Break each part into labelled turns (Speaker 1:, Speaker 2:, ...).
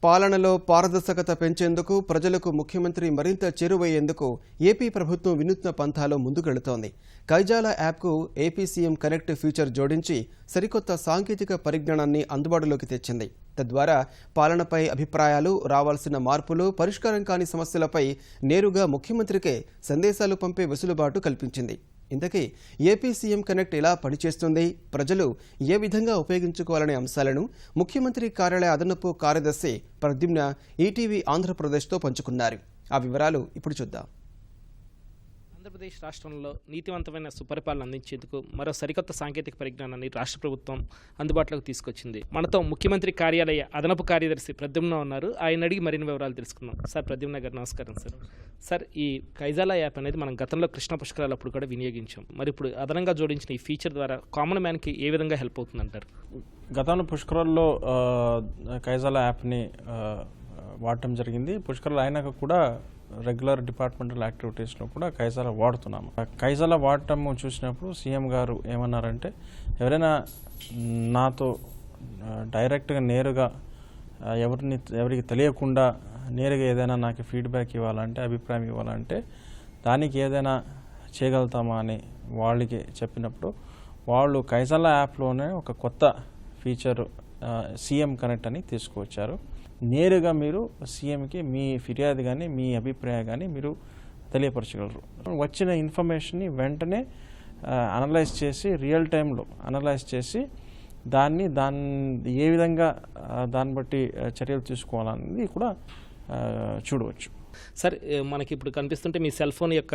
Speaker 1: పాలనలో పారదర్శకత పెంచేందుకు ప్రజలకు ముఖ్యమంత్రి మరింత చేరువయ్యేందుకు ఏపీ ప్రభుత్వం వినూత్న పంథాలో ముందుకెళుతోంది. కైజాల యాప్కు ఏపీ సీఎం కనెక్ట్ ఫీచర్ జోడించి సరికొత్త సాంకేతిక పరిజ్ఞానాన్ని అందుబాటులోకి తెచ్చింది. తద్వారా పాలనపై అభిప్రాయాలు, రావాల్సిన మార్పులు, పరిష్కారం కాని సమస్యలపై నేరుగా ముఖ్యమంత్రికే సందేశాలు పంపే వెసులుబాటు కల్పించింది. ఇంతకీ ఏపీ సీఎం కనెక్ట్ ఎలా పనిచేస్తుంది, ప్రజలు ఏ విధంగా ఉపయోగించుకోవాలనే అంశాలను ముఖ్యమంత్రి కార్యాలయ అదనపు కార్యదర్శి ప్రద్యుమ్న ఈటీవీ ఆంధ్రప్రదేశ్తో పంచుకున్నారు. ఆ వివరాలు ఇప్పుడు చూద్దాం.
Speaker 2: ఆంధ్రప్రదేశ్ రాష్ట్రంలో నీతివంతమైన సుపరిపాలన అందించేందుకు మరో సరికొత్త సాంకేతిక పరిజ్ఞానాన్ని రాష్ట్ర ప్రభుత్వం అందుబాటులోకి తీసుకొచ్చింది. మనతో ముఖ్యమంత్రి కార్యాలయ అదనపు కార్యదర్శి ప్రద్యుమ్న ఉన్నారు. ఆయన అడిగి మరిన్ని వివరాలు తెలుసుకుందాం. సార్, ప్రద్యుమ్న గారు నమస్కారం. సార్, ఈ కైజాల యాప్ అనేది మనం గతంలో కృష్ణ పుష్కరాలప్పుడు కూడా వినియోగించాం. మరి ఇప్పుడు అదనంగా జోడించిన ఈ ఫీచర్ ద్వారా కామన్ మ్యాన్కి ఏ విధంగా హెల్ప్ అవుతుందంటారు?
Speaker 3: గతంలో పుష్కరాల్లో కైజాల యాప్ని వాడటం జరిగింది. పుష్కరాలు అయినాక కూడా రెగ్యులర్ డిపార్ట్మెంటల్ యాక్టివిటీస్లో కూడా కైజాల వాడుతున్నాము. కైజాల వాడటం చూసినప్పుడు సీఎం గారు ఏమన్నారంటే, ఎవరైనా నాతో డైరెక్ట్గా నేరుగా ఎవరికి తెలియకుండా నేరుగా ఏదైనా నాకు ఫీడ్బ్యాక్ ఇవ్వాలంటే, అభిప్రాయం ఇవ్వాలంటే దానికి ఏదైనా చేయగలుగుతామా అని వాళ్ళకి చెప్పినప్పుడు వాళ్ళు కైజాల యాప్లోనే ఒక కొత్త ఫీచర్ సీఎం కనెక్ట్ అని తీసుకువచ్చారు. నేరుగా మీరు సీఎంకి మీ ఫిర్యాదు కానీ మీ అభిప్రాయం కానీ మీరు తెలియపరచగలరు. వచ్చిన ఇన్ఫర్మేషన్ని వెంటనే అనలైజ్ చేసి రియల్ టైంలో అనలైజ్ చేసి దాన్ని ఏ విధంగా దాన్ని బట్టి చర్యలు తీసుకోవాలనేది కూడా చూడవచ్చు.
Speaker 2: సార్, మనకి ఇప్పుడు కనిపిస్తుంటే మీ సెల్ ఫోన్ యొక్క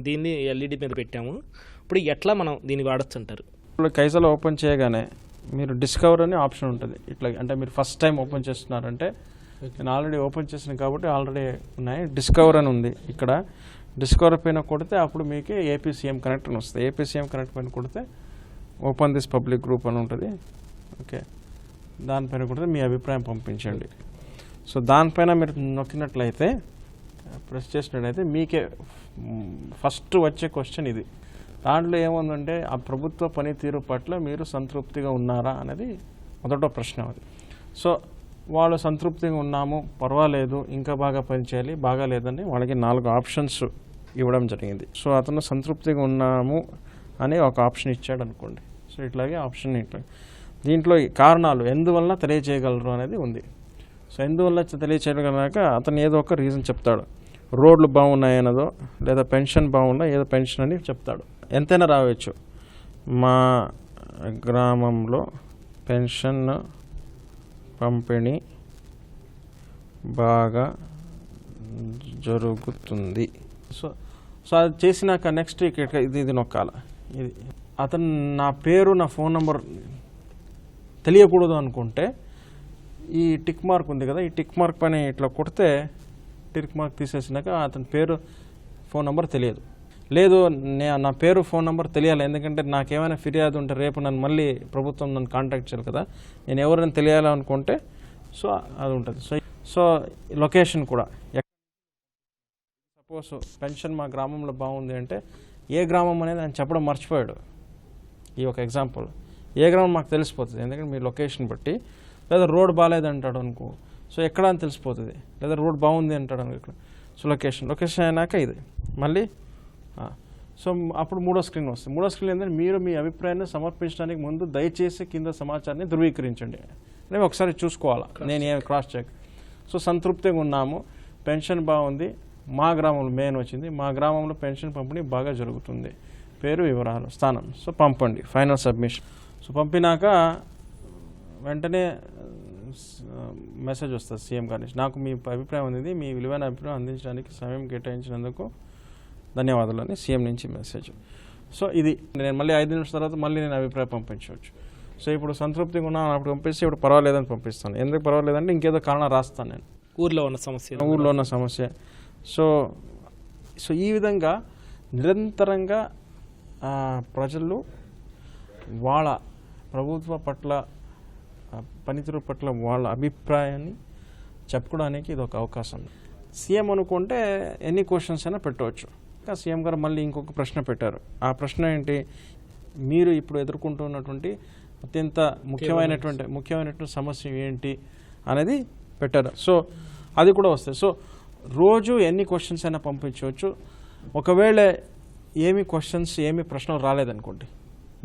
Speaker 2: దీన్ని ఎల్ఈడి మీద పెట్టాము. ఇప్పుడు ఎట్లా మనం దీన్ని వాడచ్చు అంటారు?
Speaker 3: ఇప్పుడు కైజాల ఓపెన్ చేయగానే మీరు డిస్కవర్ అనే ఆప్షన్ ఉంటుంది. ఇట్లా అంటే మీరు ఫస్ట్ టైం ఓపెన్ చేస్తున్నారంటే, నేను ఆల్రెడీ ఓపెన్ చేసిన కాబట్టి ఆల్రెడీ ఉన్నాయి. డిస్కవర్ అని ఉంది. ఇక్కడ డిస్కవర్ పైన కొడితే అప్పుడు మీకు ఏపీ సీఎం కనెక్ట్ అని వస్తుంది. ఏపీ సీఎం కనెక్ట్ పైన కొడితే ఓపెన్ దిస్ పబ్లిక్ గ్రూప్ అని ఉంటుంది. ఓకే, దానిపైన కొడితే మీ అభిప్రాయం పంపించండి. సో దానిపైన మీరు నొక్కినట్లయితే, ప్రెస్ చేసినట్లయితే మీకే ఫస్ట్ వచ్చే క్వశ్చన్ ఇది. దాంట్లో ఏముందంటే, ఆ ప్రభుత్వ పనితీరు పట్ల మీరు సంతృప్తిగా ఉన్నారా అనేది మొదట ప్రశ్న అది. సో వాళ్ళు సంతృప్తిగా ఉన్నాము, పర్వాలేదు, ఇంకా బాగా పనిచేయాలి, బాగా లేదని వాళ్ళకి 4 ఆప్షన్స్ ఇవ్వడం జరిగింది. సో అతను సంతృప్తిగా ఉన్నాము అని ఒక ఆప్షన్ ఇచ్చాడు అనుకోండి. సో ఇట్లాగే ఆప్షన్ దీంట్లో కారణాలు ఎందువల్ల తెలియజేయగలరు అనేది ఉంది. సో ఎందువల్ల తెలియచేయగలగాక అతను ఏదో ఒక రీజన్ చెప్తాడు. రోడ్లు బాగున్నాయన్నదో, లేదా పెన్షన్ బాగున్నా ఏదో పెన్షన్ అని చెప్తాడు. ఎంతైనా రావచ్చు. మా గ్రామంలో పెన్షన్ పంపిణీ బాగా జరుగుతుంది. సో అది చేసినాక నెక్స్ట్ ఇది నొక్కాల. ఇది అతను నా పేరు, నా ఫోన్ నెంబర్ తెలియకూడదు అనుకుంటే ఈ టిక్ మార్క్ ఉంది కదా, ఈ టిక్ మార్క్ పైన ఇట్లా కొడితే టిక్ మార్క్ తీసేసినాక అతని పేరు, ఫోన్ నెంబర్ తెలియదు. లేదు, నా పేరు, ఫోన్ నెంబర్ తెలియాలి, ఎందుకంటే నాకేమైనా ఫిర్యాదు ఉంటే రేపు మళ్ళీ ప్రభుత్వం నన్ను కాంటాక్ట్ చేయాలి కదా, నేను ఎవరైనా తెలియాలనుకుంటే సో అది ఉంటుంది. సో లొకేషన్ కూడా, సపోజ్ పెన్షన్ మా గ్రామంలో బాగుంది అంటే ఏ గ్రామం అనేది ఆయన చెప్పడం మర్చిపోయాడు. ఈ ఒక ఎగ్జాంపుల్, ఏ గ్రామం మాకు తెలిసిపోతుంది, ఎందుకంటే మీ లొకేషన్ బట్టి. లేదా రోడ్ బాగాలేదు అంటాడు అనుకో, సో ఎక్కడ అని తెలిసిపోతుంది. లేదా రోడ్ బాగుంది అంటాడు అనుకో, ఇక్కడ. సో లొకేషన్ అయినాక ఇది మళ్ళీ. సో అప్పుడు 3వ స్క్రీన్ వస్తుంది. 3వ స్క్రీన్ ఏంటంటే, మీరు మీ అభిప్రాయాన్ని సమర్పించడానికి ముందు దయచేసి కింద సమాచారాన్ని ధృవీకరించండి. నేను ఒకసారి చూసుకోవాలా, నేను ఏం క్రాస్ చెక్. సో సంతృప్తిగా ఉన్నాము, పెన్షన్ బాగుంది, మా గ్రామంలో మెయిన్ వచ్చింది, మా గ్రామంలో పెన్షన్ పంపిణీ బాగా జరుగుతుంది, పేరు, వివరాలు, స్థానం. సో పంపండి, ఫైనల్ సబ్మిషన్. సో పంపినాక వెంటనే మెసేజ్ వస్తుంది సీఎం గారి నుంచి, నాకు మీ అభిప్రాయం ఉంది, మీ విలువైన అభిప్రాయం అందించడానికి సమయం కేటాయించినందుకు ధన్యవాదాలు అని సీఎం నుంచి మెసేజ్. సో ఇది నేను మళ్ళీ 5 నిమిషాల తర్వాత మళ్ళీ నేను అభిప్రాయం పంపించవచ్చు. సో ఇప్పుడు సంతృప్తిగా ఉన్నాను అప్పుడు పంపిస్తే, ఇప్పుడు పర్వాలేదని పంపిస్తాను. ఎందుకు పర్వాలేదంటే ఇంకేదో కారణం రాస్తాను నేను,
Speaker 2: ఊర్లో ఉన్న సమస్య.
Speaker 3: సో ఈ విధంగా నిరంతరంగా ప్రజలు వాళ్ళ ప్రభుత్వ పట్ల, పనితీరు పట్ల వాళ్ళ అభిప్రాయాన్ని చెప్పుకోవడానికి ఇది ఒక అవకాశం. సీఎం అనుకుంటే ఎన్ని క్వశ్చన్స్ అయినా పెట్టవచ్చు. ఇంకా సీఎం గారు మళ్ళీ ఇంకొక ప్రశ్న పెట్టారు. ఆ ప్రశ్న ఏంటి, మీరు ఇప్పుడు ఎదుర్కొంటున్నటువంటి అత్యంత ముఖ్యమైనటువంటి సమస్య ఏంటి అనేది పెట్టారు. సో అది కూడా వస్తాయి. సో రోజు ఎన్ని క్వశ్చన్స్ అయినా పంపించవచ్చు. ఒకవేళ ఏమి ప్రశ్నలు రాలేదనుకోండి,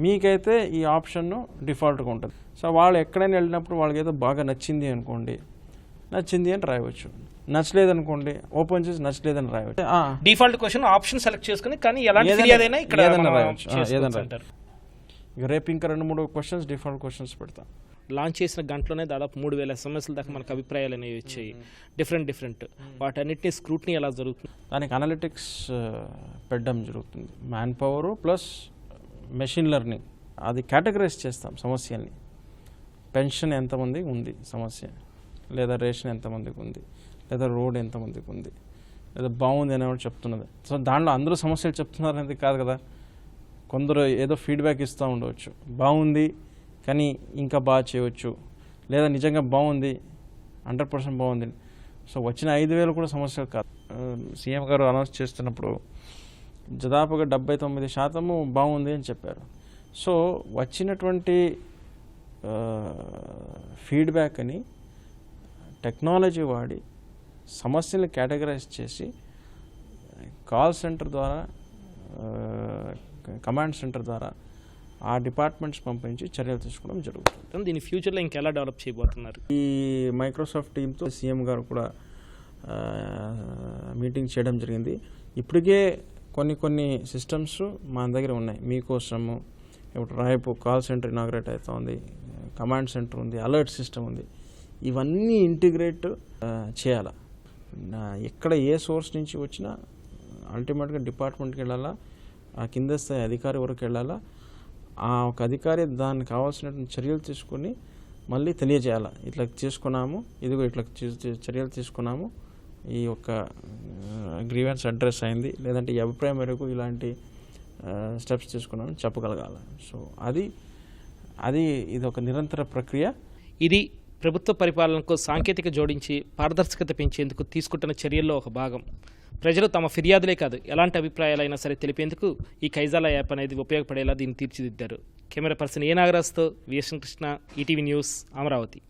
Speaker 3: మీకైతే ఈ ఆప్షన్ డిఫాల్ట్గా ఉంటుంది. సో వాళ్ళు ఎక్కడైనా వెళ్ళినప్పుడు వాళ్ళకి ఏదో బాగా నచ్చింది అనుకోండి, నచ్చింది అని రాయవచ్చు. నచ్చలేదనుకోండి, ఓపెన్ చేసి నచ్చలేదని రాయవచ్చు.
Speaker 2: డిఫాల్ట్ క్వశ్చన్ ఆప్షన్ సెలెక్ట్ చేసుకుని కానీ ఎలాంటి ఫిర్యాదు అయినా ఇక్కడ
Speaker 3: ఏదైనా
Speaker 2: మనం
Speaker 3: రాయొచ్చు.
Speaker 2: చేసుకోవచ్చు అంటారు.
Speaker 3: ఇక రేపు ఇంకా 2-3 క్వశ్చన్స్ డిఫాల్ట్ క్వశ్చన్స్ పెడతాం.
Speaker 2: లాంచ్ చేసిన గంటలోనే దాదాపు 3,000 ఎస్ఎంఎస్ల దాకా మనకు అభిప్రాయాలు అనేవి వచ్చాయి. డిఫరెంట్ వాటన్నిటిని స్క్రూట్నీ ఎలా జరుగుతుంది?
Speaker 3: దానికి అనలిటిక్స్ పెట్టడం జరుగుతుంది. Man power plus machine learning, అది కేటగరైజ్ చేస్తాం సమస్యల్ని. పెన్షన్ ఎంతమందికి ఉంది సమస్య, లేదా రేషన్ ఎంతమందికి ఉంది, లేదా రోడ్ ఎంతమందికి ఉంది, లేదా బాగుంది అనేవాడు చెప్తున్నది. సో దాంట్లో అందరూ సమస్యలు చెప్తున్నారు అనేది కాదు కదా. కొందరు ఏదో ఫీడ్బ్యాక్ ఇస్తూ ఉండవచ్చు, బాగుంది కానీ ఇంకా బాగా చేయవచ్చు, లేదా నిజంగా బాగుంది 100% బాగుంది. సో వచ్చిన 5,000 కూడా సమస్యలు కాదు. సీఎం గారు అనౌన్స్ చేస్తున్నప్పుడు దాదాపుగా 79% బాగుంది అని చెప్పారు. సో వచ్చినటువంటి ఫీడ్బ్యాక్ అని టెక్నాలజీ వాడి సమస్యలను కేటగరైజ్ చేసి కాల్ సెంటర్ ద్వారా, కమాండ్ సెంటర్ ద్వారా ఆ డిపార్ట్మెంట్స్ పంపించి చర్యలు తీసుకోవడం జరుగుతుంది.
Speaker 2: దీని ఫ్యూచర్లో ఇంకెలా డెవలప్ చేయబోతున్నారు?
Speaker 3: ఈ మైక్రోసాఫ్ట్ టీంతో సీఎం గారు కూడా మీటింగ్ చేయడం జరిగింది. ఇప్పటికే కొన్ని సిస్టమ్స్ మన దగ్గర ఉన్నాయి మీకోసము. ఇప్పుడు రేపు కాల్ సెంటర్ ఇనాగ్రేట్ అవుతుంది, కమాండ్ సెంటర్ ఉంది, అలర్ట్ సిస్టమ్ ఉంది. ఇవన్నీ ఇంటిగ్రేట్ చేయాలా. ఎక్కడ ఏ సోర్స్ నుంచి వచ్చినా అల్టిమేట్గా డిపార్ట్మెంట్కి వెళ్ళాలా, ఆ కింద స్థాయి అధికారి వరకు వెళ్ళాలా. ఆ ఒక అధికారి దానికి కావాల్సినటువంటి చర్యలు తీసుకొని మళ్ళీ తెలియజేయాలా, ఇట్లా చేసుకున్నాము, ఇదిగో ఇట్లా చర్యలు తీసుకున్నాము, ఈ యొక్క గ్రీవెన్స్ అడ్రస్ అయింది, లేదంటే ఈ అభిప్రాయం మేరకు ఇలాంటి స్టెప్స్ తీసుకున్నామని చెప్పగలగాల. సో ఇది ఒక నిరంతర ప్రక్రియ.
Speaker 2: ఇది ప్రభుత్వ పరిపాలనకు సాంకేతిక జోడించి పారదర్శకత పెంచేందుకు తీసుకుంటున్న చర్యల్లో ఒక భాగం. ప్రజలు తమ ఫిర్యాదులే కాదు, ఎలాంటి అభిప్రాయాలైనా సరే తెలిపేందుకు ఈ కైజాలా యాప్ అనేది ఉపయోగపడేలా దీన్ని తీర్చిదిద్దారు. కెమెరా పర్సన్ ఏ నాగరాజ్తో VS Krishna, ETV news, Amaravati.